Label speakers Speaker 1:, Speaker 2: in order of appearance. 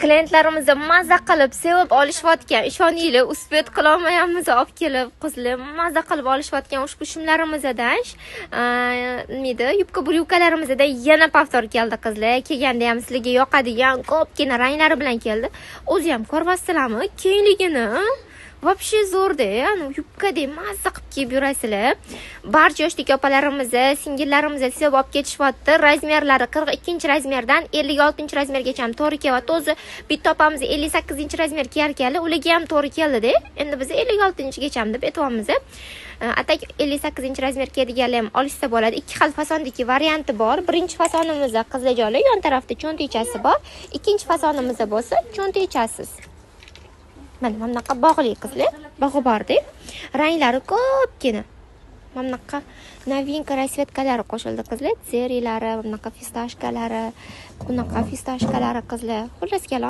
Speaker 1: Klientlarimizni mazza qilib sevib olishayotgan, ishoninglar, uspet qila olmayapmiz, olib kelib qizlar mazza qilib olishayotgan ushbu shimlarimizdan nima yubka bryukalarimizda yana paftor keldi qizlar. Kelganda ham sizlarga yoqadigan ko'pgina ranglari bilan keldi. O'zi ham ko'ryapsizlarmi? Kengligini вообще zo'rda, yani yubkadek mazza qilib kiyib yurasizlar. Barcha yoshdagi opalarimiz, singillarimiz sevib olib ketishyapti. Razmerlari 42-razmerdan 56-razmergacha ham to'g'ri kelyapti. O'zi bitta opamiz 58-razmer kiyar ekanlar, ularga ham to'g'ri keldi-da. Endi biz 56-gacha ham deb aytyapmiz. Atak 58-razmer kiyadiganlar ham olishsa bo'ladi. Ikki xil fasondagi varianti bor. Birinchi fasonimizda qizlarjonlar yon tarafda cho'ntichasi bor. Ikkinchi fasonimizda bo'lsa cho'ntichasiz. Mana bunaqa bog'li qizlar, bog'i bor-da. Ranglari ko'pgina. Mana bunaqa novinka rasvetkalari qo'shildi qizlar. Zerilari, bunaqa fistashkalari, bunaqa fistashkalari qizlar. Xullas